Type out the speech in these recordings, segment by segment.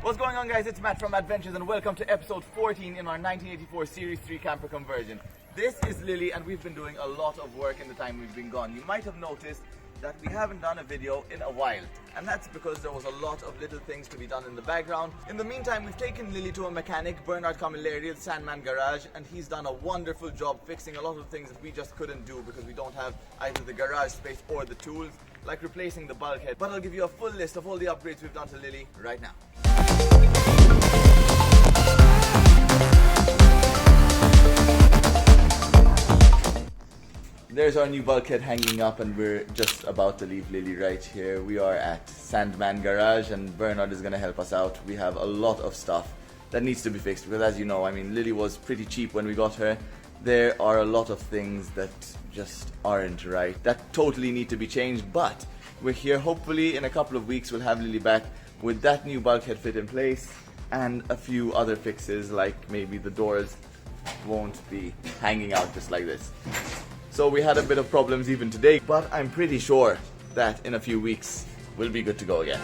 What's going on, guys? It's Matt from Adventures and welcome to episode 14 in our 1984 Series 3 camper conversion. This is Lily and we've been doing a lot of work in the time we've been gone. You might have noticed that we haven't done a video in a while, and that's because there was a lot of little things to be done in the background. In the meantime, we've taken Lily to a mechanic, Bernard Camilleri at Sandman Garage, and he's done a wonderful job fixing a lot of things that we just couldn't do because we don't have either the garage space or the tools, like replacing the bulkhead. But I'll give you a full list of all the upgrades we've done to Lily right now. There's our new bulkhead hanging up and we're just about to leave Lily right here. We are at Sandman Garage and Bernard is going to help us out. We have a lot of stuff that needs to be fixed because, as you know, Lily was pretty cheap when we got her. There are a lot of things that just aren't right, that totally need to be changed, but we're here. Hopefully in a couple of weeks we'll have Lily back with that new bulkhead fit in place and a few other fixes, like maybe the doors won't be hanging out just like this. So we had a bit of problems even today, but I'm pretty sure that in a few weeks we'll be good to go again.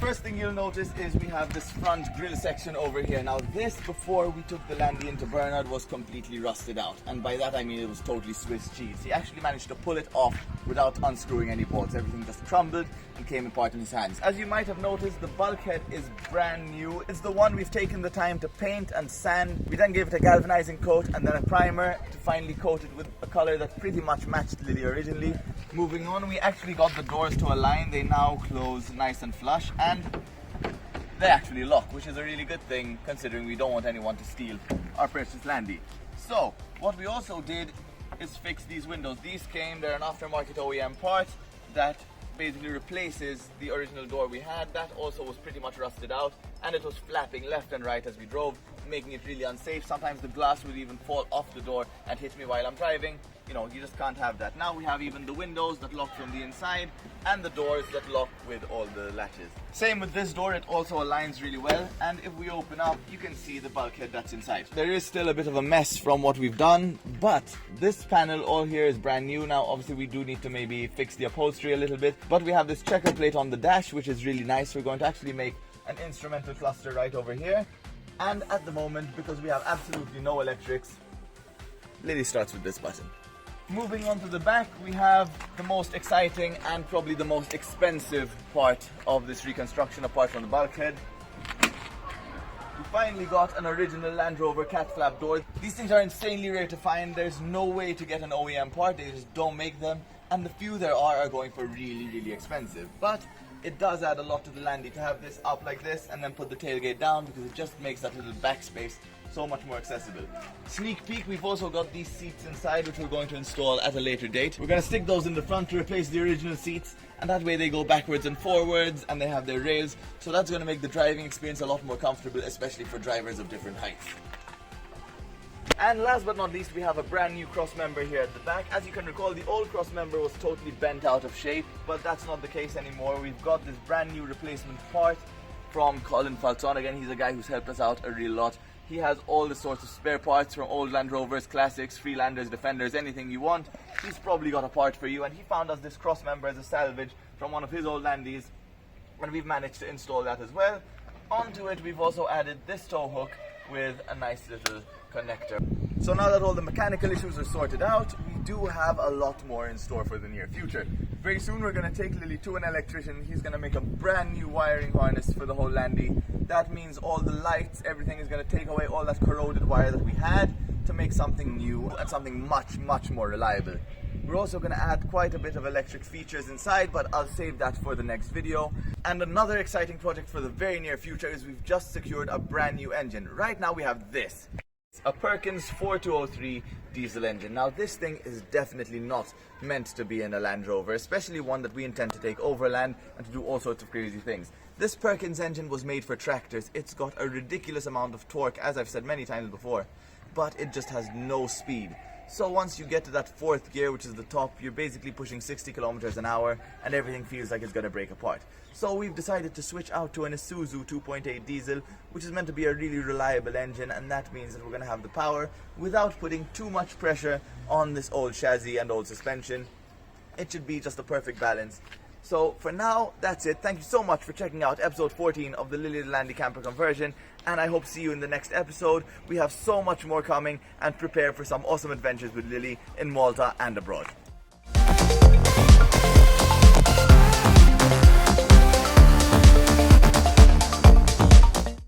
First thing you'll notice is we have this front grill section over here. Now this, before we took the Landy into Bernard, was completely rusted out, and by that I mean it was totally Swiss cheese. He actually managed to pull it off without unscrewing any bolts. Everything just crumbled and came apart in his hands. As you might have noticed, the bulkhead is brand new. It's the one we've taken the time to paint and sand. We then gave it a galvanizing coat and then a primer to finally coat it with a color that pretty much matched Lily originally. Moving on, we actually got the doors to align. They now close nice and flush and they actually lock, which is a really good thing considering we don't want anyone to steal our precious Landy. So what we also did is fix these windows. These came, they're an aftermarket OEM part that basically replaces the original door we had. That also was pretty much rusted out and it was flapping left and right as we drove, making it really unsafe. Sometimes the glass would even fall off the door and hit me while I'm driving. You know, you just can't have that. Now we have even the windows that lock from the inside and the doors that lock with all the latches. Same with this door, it also aligns really well, and if we open up you can see the bulkhead that's inside. There is still a bit of a mess from what we've done, but this panel all here is brand new. Now obviously we do need to maybe fix the upholstery a little bit, but we have this checker plate on the dash which is really nice. We're going to actually make an instrumental cluster right over here, and at the moment, because we have absolutely no electrics, Lily starts with this button. Moving on to the back, we have the most exciting and probably the most expensive part of this reconstruction apart from the bulkhead. We finally got an original Land Rover cat flap door. These things are insanely rare to find. There's no way to get an OEM part, they just don't make them, and the few there are going for really expensive. But it does add a lot to the Landy to have this up like this and then put the tailgate down, because it just makes that little backspace so much more accessible. Sneak peek, we've also got these seats inside which we're going to install at a later date. We're going to stick those in the front to replace the original seats, and that way they go backwards and forwards and they have their rails, so that's going to make the driving experience a lot more comfortable, especially for drivers of different heights. And last but not least, we have a brand new Crossmember here at the back. As you can recall, the old Crossmember was totally bent out of shape, but that's not the case anymore. We've got this brand new replacement part from Colin Falzon. Again, he's a guy who's helped us out a real lot. He has all the sorts of spare parts from old Land Rovers, classics, Freelanders, Defenders, anything you want. He's probably got a part for you, and he found us this Crossmember as a salvage from one of his old Landys, and we've managed to install that as well. Onto it, we've also added this tow hook with a nice little connector. So now that all the mechanical issues are sorted out, we do have a lot more in store for the near future. Very soon we're going to take Lily to an electrician. He's going to make a brand new wiring harness for the whole Landy. That means all the lights, everything is going to take away all that corroded wire that we had to make something new and something much more reliable. We're also going to add quite a bit of electric features inside, but I'll save that for the next video. And another exciting project for the very near future is we've just secured a brand new engine. Right now we have this, a Perkins 4203 diesel engine. Now this thing is definitely not meant to be in a Land Rover, especially one that we intend to take overland and to do all sorts of crazy things. This Perkins engine was made for tractors. It's got a ridiculous amount of torque, as I've said many times before, but it just has no speed. So once you get to that fourth gear, which is the top, you're basically pushing 60 kilometers an hour and everything feels like it's going to break apart. So we've decided to switch out to an Isuzu 2.8 diesel, which is meant to be a really reliable engine, and that means that we're going to have the power without putting too much pressure on this old chassis and old suspension. it should be just a perfect balance. So for now, that's it. Thank you so much for checking out episode 14 of the Lilly Landy camper conversion, and I hope to see you in the next episode. We have so much more coming, and prepare for some awesome adventures with Lilly in Malta and abroad.